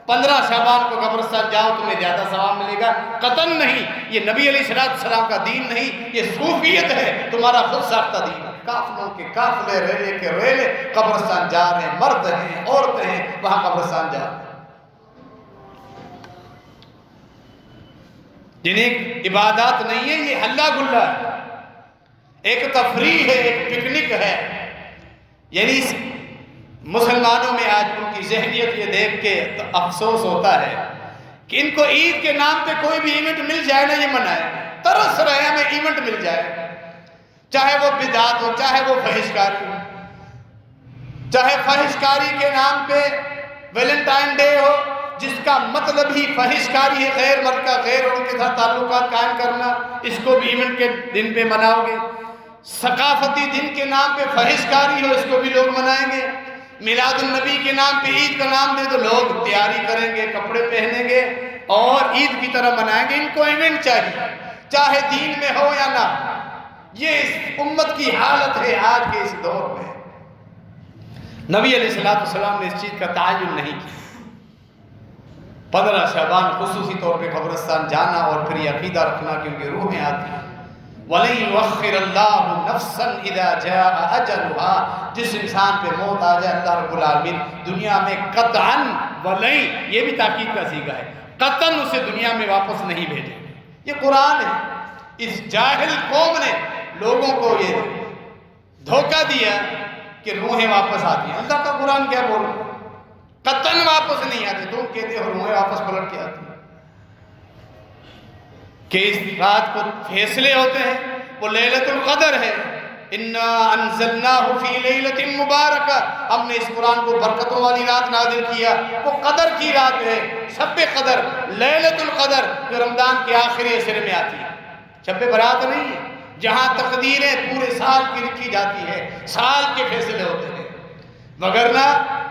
A: 15 شعبان کو قبرستان جاؤ تمہیں زیادہ ثواب ملے گا؟ قطعاً نہیں، یہ نبی علیہ السلام کا دین نہیں، یہ صوفیت ہے، تمہارا خود ساختہ دین ہے۔ کافلوں کے کافلے، ریلے کے ریلے قبرستان جا رہے ہیں، مرد ہیں، عورتیں ہیں، وہاں قبرستان جا رہے ہیں، جنہیں عبادات نہیں ہے، یہ ہلا گلا ہے، ایک تفریح ہے، ایک پکنک ہے۔ یعنی مسلمانوں میں آج ان کی ذہنیت یہ دیکھ کے افسوس ہوتا ہے کہ ان کو عید کے نام پہ کوئی بھی ایونٹ مل جائے نا یہ منائے، ترس رہے ہیں ہمیں ایونٹ مل جائے، چاہے وہ بدعت ہو، چاہے وہ فحشکاری ہو، چاہے فحشکاری کے نام پہ ویلنٹائن ڈے ہو جس کا مطلب ہی فحشکاری ہے، غیر مرد کا غیر عورت کے ساتھ تعلقات قائم کرنا، اس کو بھی ایونٹ کے دن پہ مناؤ گے۔ ثقافتی دن کے نام پہ فحشکاری ہو، اس کو بھی لوگ منائیں گے۔ میلاد النبی کے نام پہ عید کا نام دے تو لوگ تیاری کریں گے، کپڑے پہنیں گے اور عید کی طرح منائیں گے۔ ان کو ایونٹ چاہیے، چاہے دین میں ہو یا نہ۔ یہ اس امت کی حالت ہے آج کے اس دور میں۔ نبی علیہ السلام نے اس چیز کا تعین نہیں کیا۔ 15 شعبان خصوصی طور پہ قبرستان جانا اور پھر یہ عقیدہ رکھنا کہ ان کی روحیں آتی ہیں۔ وَلَن يُؤَخِّرَ اللَّهُ نَفْسًا إِذَا جَاءَ أَجَلُهَا، جس انسان پہ موت آ جائے اللہ رب العالمین دنیا میں قطعاً وَلَن، یہ بھی تاکید کا صیغہ ہے، قطعاً اسے دنیا میں واپس نہیں بھیجے۔ یہ قرآن ہے۔ اس جاہل قوم نے لوگوں کو یہ دھوکہ دیا کہ روحیں واپس آتی ہیں۔ اللہ کا قرآن کیا بول رہا ہے؟ قطعاً واپس نہیں آتی، تم کہتے ہو روحیں واپس پلٹ کے آتی ہیں، کہ اس رات کو فیصلے ہوتے ہیں، وہ لیلۃ القدر ہے۔ اِنَّا أَنزَلْنَاهُ فِي لَيْلَةٍ مُبَارَكَةٍ، ہم نے اس قرآن کو برکتوں والی رات نازل کیا، وہ قدر کی رات ہے، شب قدر، لیلۃ القدر، جو رمضان کے آخری عشرے میں آتی ہے۔ شب برات نہیں ہے، جہاں تقدیریں پورے سال کی لکھی جاتی ہے، سال کے فیصلے ہوتے ہیں، وگرنہ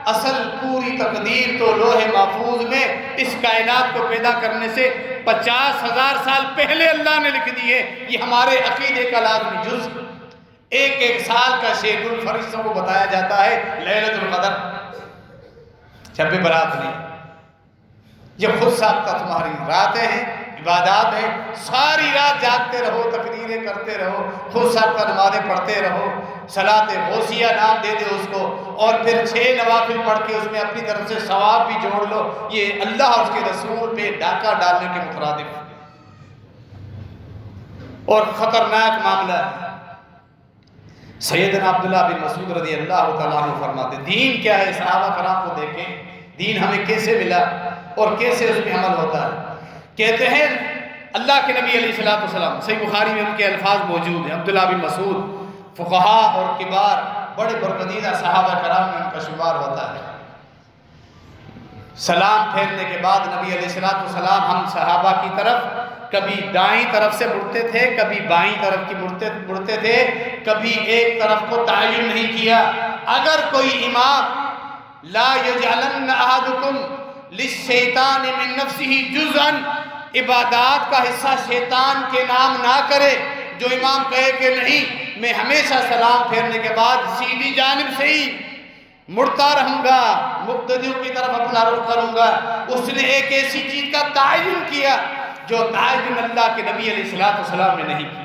A: اصل پوری تقدیر تو لوح محفوظ میں اس کائنات کو پیدا کرنے سے 50,000 سال پہلے اللہ نے لکھ دی ہے۔ یہ ہمارے عقیدے کا لازمی جز، ایک ایک سال کا شیڈول فرشتوں کو بتایا جاتا ہے۔ لیلۃ القدر شب برات نہیں، یہ خود ساختہ تمہاری راتیں ہیں، عبادات ہیں، ساری رات جاگتے رہو، تقریریں کرتے رہو، خود ساختہ نمازیں پڑھتے رہو، صلاۃ غوثیہ نام دے دے اس کو، اور پھر 6 نوافل پڑھ کے اس میں اپنی طرف سے ثواب بھی جوڑ لو۔ یہ اللہ اور اس کے رسول پہ ڈاکہ ڈالنے کے مترادف اور خطرناک معاملہ ہے۔ سیدنا عبداللہ بن مسعود رضی اللہ تعالیٰ عنہ فرماتے دین کیا ہے، صحابہ کرام کو دیکھیں دین ہمیں کیسے ملا اور کیسے اس میں عمل ہوتا ہے۔ کہتے ہیں اللہ کے نبی علیہ السلام، صحیح بخاری میں ان کے الفاظ موجود ہیں، عبداللہ بن مسعود فقہا اور کبار بڑے برگزیدہ صحابہ کرام میں ان کا شمار ہوتا ہے۔ سلام پھیرنے کے بعد نبی علیہ السلام ہم صحابہ کی طرف کبھی دائیں طرف سے مڑتے تھے، کبھی بائیں طرف کی مڑتے تھے، کبھی ایک طرف کو تعین نہیں کیا۔ اگر کوئی امام لا یجعلن احدکم للشیطان من نفسہ جزءا، عبادات کا حصہ شیطان کے نام نہ کرے، جو امام کہے کہ نہیں میں ہمیشہ سلام پھیرنے کے بعد سیدھی جانب سے ہی مڑتا رہوں گا، مقتدیوں کی طرف اپنا رخ کروں گا، اس نے ایک ایسی چیز کا تعین کیا جو تعین اللہ کے نبی علیہ السلام نے نہیں کی،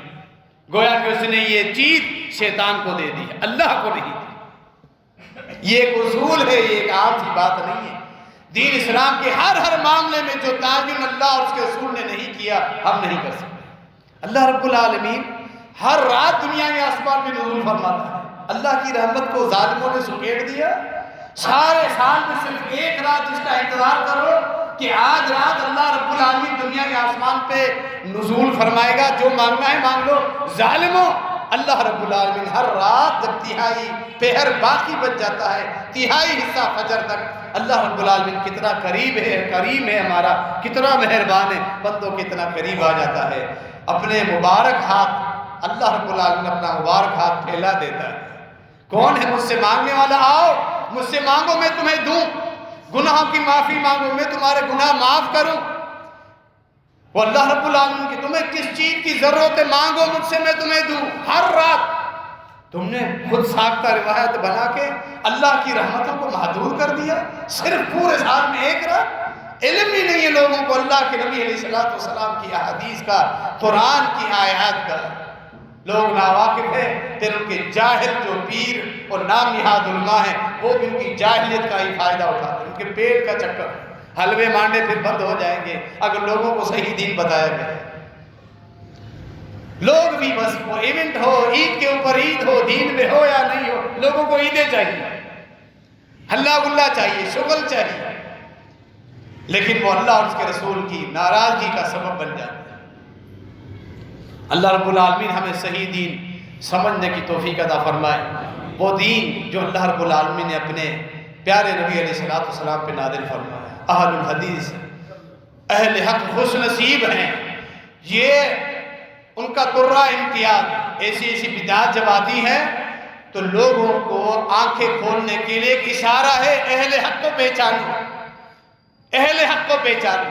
A: گویا کہ اس نے یہ چیز شیطان کو دے دی ہے، اللہ کو نہیں دی۔ یہ ایک اصول ہے، یہ ایک عام سی بات نہیں ہے۔ دین اسلام کے ہر معاملے میں جو تعین اللہ اور اس کے رسول نے نہیں کیا ہم نہیں کر سکتے۔ اللہ رب العالمین ہر رات دنیا میں آسمان میں نزول فرماتا ہے۔ اللہ کی رحمت کو ظالموں نے سکیڑ دیا۔ سارے سال میں صرف ایک رات جس کا انتظار کرو کہ آج رات اللہ رب العالمین دنیا کے آسمان پہ نزول فرمائے گا، جو مانگنا ہے مانگ لو۔ ظالموں، اللہ رب العالمین ہر رات جب تہائی پہر باقی بچ جاتا ہے، تہائی حصہ فجر تک، اللہ رب العالمین کتنا قریب ہے، کریم ہے ہمارا، کتنا مہربان ہے، بندوں کتنا قریب آ جاتا ہے۔ اپنے مبارک ہاتھ اللہ رب العالمین اپنا مبارک ہاتھ پھیلا دیتا ہے۔ کون ہے مجھ سے مانگنے والا؟ آؤ مجھ سے مانگو میں تمہیں دوں، گناہوں کی معافی مانگو میں تمہارے گناہ معاف کروں۔ وہ اللہ رب العالمین کی تمہیں کس چیز کی ضرورت ہے مانگو مجھ سے میں تمہیں دوں۔ ہر رات تم نے خود ساختہ روایت بنا کے اللہ کی رحمتوں کو محدود کر دیا، صرف پورے سال میں ایک رات۔ علم ہی نہیں ہے لوگوں کو اللہ کے نبی علیہ السلام کی احادیث کا، قرآن کی آیات کا۔ لوگ ناواقف ہیں، پھر ان کے جاہل جو پیر اور نام نہاد علماء ہیں وہ بھی ان کی جاہلیت کا ہی فائدہ اٹھاتے ہیں۔ ان کے پیٹ کا چکر، حلوے مانڈے پھر بند ہو جائیں گے اگر لوگوں کو صحیح دین بتایا گیا۔ لوگ بھی بس وہ ایونٹ ہو، عید کے اوپر عید ہو، دین میں ہو یا نہیں ہو، لوگوں کو عیدیں چاہیے، ہلا گلا چاہیے، شغل چاہیے، لیکن وہ اللہ اور اس کے رسول کی ناراضگی کا سبب بن جاتے ہیں۔ اللہ رب العالمین ہمیں صحیح دین سمجھنے کی توفیق عطا فرمائے۔ وہ دین جو اللہ رب العالمین نے اپنے پیارے نبی علیہ السلام پہ نازل فرمایا۔ اہل الحدیث، اہل حق خوش نصیب ہیں، یہ ان کا ترہ امتیاز۔ ایسی بدعات جب آتی ہے تو لوگوں کو آنکھیں کھولنے کے لیے ایک اشارہ ہے، اہل حق کو پہچانو، اہل حق کو پہچانو۔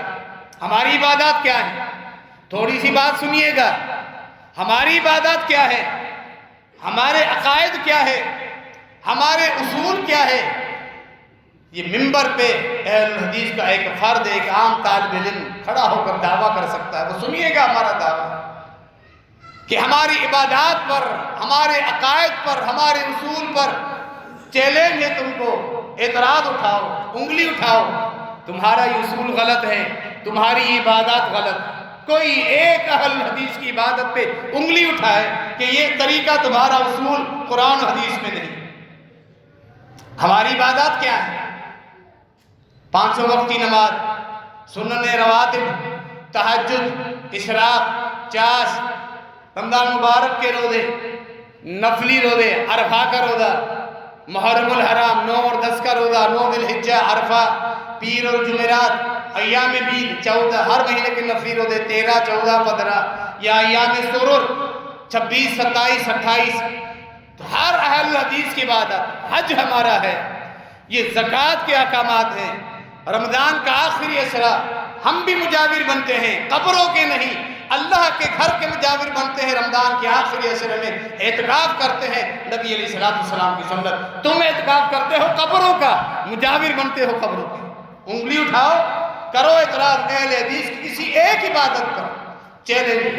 A: ہماری عبادات کیا ہے؟ تھوڑی سی بات سنیے گا، ہماری عبادات کیا ہے، ہمارے عقائد کیا ہے، ہمارے اصول کیا ہے۔ یہ منبر پہ اہل الحدیث کا ایک فرد، ایک عام طالب علم کھڑا ہو کر دعویٰ کر سکتا ہے۔ وہ سنیے گا ہمارا دعویٰ کہ ہماری عبادات پر، ہمارے عقائد پر، ہمارے اصول پر چیلنج ہے، تم کو اعتراض اٹھاؤ، انگلی اٹھاؤ، تمہارا یہ اصول غلط ہے، تمہاری یہ عبادات غلط۔ کوئی ایک اہل حدیث کی عبادت پہ انگلی اٹھائے کہ یہ طریقہ تمہارا اصول قرآن و حدیث میں نہیں۔ ہماری عبادات کیا ہے؟ 500 وقت کی نماز، سنن رواتب، تہجد، اشراق، چاش، رمضان مبارک کے روزے، نفلی روزے، عرفہ کا روزہ، محرم الحرام 9 اور 10 کا روزہ، 9 ذی الحجہ، عرفہ، پیر اور جمعرات، ایام بیل 14، ہر مہینے کے نفلی روزے 13، 14، 15، یا ایام سرور 26، 27، 28۔ تو ہر اہل حدیث کی عبادت۔ حج ہمارا ہے، یہ زکوٰۃ کے احکامات ہیں، رمضان کا آخری عشرہ ہم بھی مجاور بنتے ہیں، قبروں کے نہیں، اللہ کے گھر کے مجاور بنتے ہیں۔ رمضان کے آخری عشرے میں اعتکاف کرتے ہیں، نبی علیہ السلام کی سنت۔ تم اعتکاف کرتے ہو قبروں کا، مجاور بنتے ہو قبروں کے۔ انگلی اٹھاؤ، کرو اعتراض اہل حدیث کی کسی ایک عبادت پر، چیلنج۔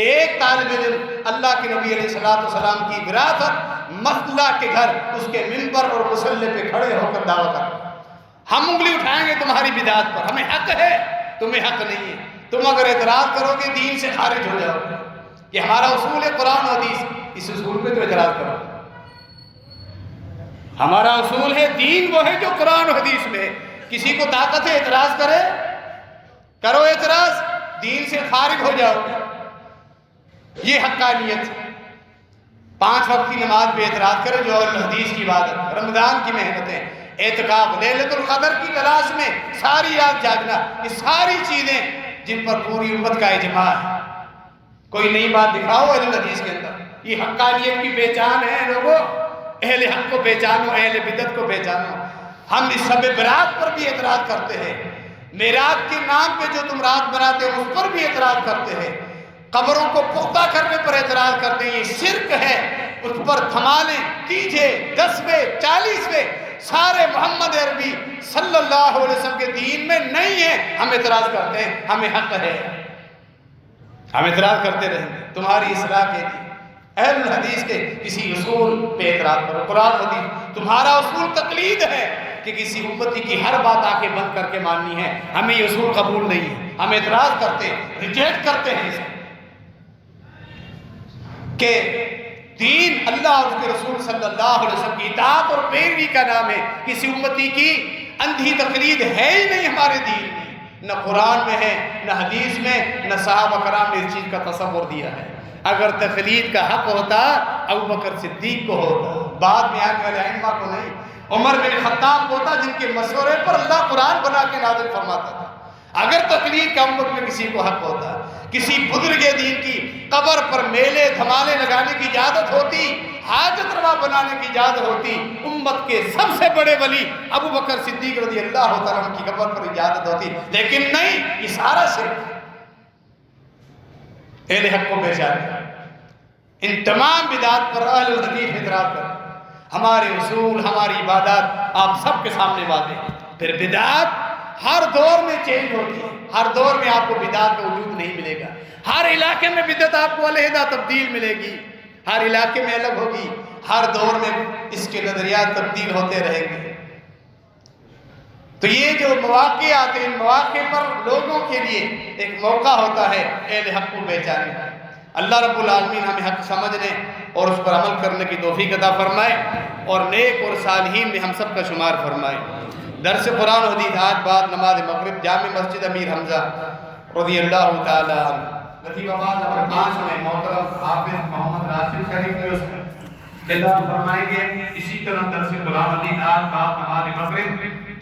A: ایک طالب علم اللہ کے نبی علیہ السلام کی وراثت، مسئلہ کے گھر، اس کے منبر اور مصلی پہ کھڑے ہو کر دعویٰ کرتے، ہم انگلی اٹھائیں گے تمہاری بدعات پر، ہمیں حق ہے، تمہیں حق نہیں ہے۔ تم اگر اعتراض کرو گے دین سے خارج ہو جاؤ گے۔ کہ ہمارا اصول ہے قرآن و حدیث، اس اصول پہ تو اعتراض کرو۔ ہمارا اصول ہے دین وہ ہے جو قرآن و حدیث میں ہے۔ کسی کو طاقت ہے اعتراض کرے، کرو اعتراض، دین سے خارج ہو جاؤ گے۔ یہ حقانیت۔ 5 وقت کی نماز پہ اعتراض کرے جو اہل حدیث کی عبادت، رمضان کی محنتیں، اعتکاف، لیلۃ القدر کی تلاش میں ساری رات جاگنا، یہ ساری چیزیں جن پر پوری امت کا اجماع ہے۔ کوئی نئی بات دکھاؤ اہل حدیث کے اندر۔ یہ حقانیت کی پہچان ہے لوگوں، اہل حق کو پہچانو، اہل بدعت کو پہچانو۔ ہم اس شب برات پر بھی اعتراض کرتے ہیں، معراج کے نام پہ جو تم رات بناتے ہو اس پر بھی اعتراض کرتے ہیں، قبروں کو پختہ کرنے پر اعتراض کرتے ہیں، یہ شرک ہے، اس پر دھمالے، تیجے، 10ویں، 40ویں سارے محمد عربی صلی اللہ علیہ وسلم کے دین میں نہیں ہے، ہم اعتراض کرتے ہیں، ہمیں حق ہے، ہم اعتراض کرتے رہیں گے تمہاری اصلاح کے لیے۔ اہل الحدیث کے کسی اصول پہ اعتراض کرو، قرآن حدیث، تمہارا اصول تقلید ہے، کہ کسی امتی کی ہر بات آنکھیں بند کر کے ماننی ہے. ہمیں یہ اصول قبول نہیں ہے. ہم اعتراض کرتے ہیں, ریجیکٹ کرتے ہیں اسے کہ دین اللہ اور اس کے رسول صلی اللہ علیہ وسلم کی اطاعت اور پیروی کا نام ہے. کسی امتی کی اندھی تقلید ہے ہی نہیں ہمارے دین میں, نہ قرآن میں ہے, نہ حدیث میں, نہ صحابہ کرام نے اس چیز کا تصور دیا ہے. اگر تقلید کا حق ہوتا ابو بکر صدیق کو ہوتا, بعد میں آنے والے ائمہ کو نہیں. عمر بن خطاب کو ہوتا جن کے مشورے پر اللہ قرآن بنا کے نازل فرماتا تھا. اگر تقلید کا امت میں کسی کو حق ہوتا, کسی بزرگ دین کی قبر پر میلے دھمالے لگانے کی اجازت ہوتی, حاجت روا بنانے کی اجازت ہوتی, امت کے سب سے بڑے ولی ابو بکر صدیق رضی اللہ تعالیٰ عنہ کی قبر پر اجازت ہوتی. لیکن نہیں, یہ سارا شرک اہل حق کو پہچانے. ان تمام بدعات پر اہل الحدیث اعتراض کر. ہمارے اصول, ہماری عبادات آپ سب کے سامنے واضح ہیں. پھر بدعات ہر دور میں چینج ہوتی ہے. ہر دور میں آپ کو بدعات کا وجود نہیں ملے گا. ہر علاقے میں بدعت آپ کو علیحدہ تبدیل ملے گی, ہر علاقے میں الگ ہوگی. ہر دور میں اس کے نظریات تبدیل ہوتے رہیں گے. تو یہ جو مواقع آتے ہیں, ان مواقع پر لوگوں کے لیے ایک موقع ہوتا ہے اہل حق کو پہچاننے کا. اللہ رب العالمین ہمیں حق سمجھنے اور اس پر عمل کرنے کی توفیق عطا فرمائے, اور نیک اور صالحین میں ہم سب کا شمار فرمائے. درس قرآن و حدیث آج بعد نماز مغرب جامع مسجد امیر حمزہ رضی اللہ تعالی عنہ. لطیف آباد نمبر 5 میں محترم حافظ محمد راشد شریف نے اس خطاب فرمائیں گے. اسی طرح درس قرآن و حدیث آج بعد نماز مغرب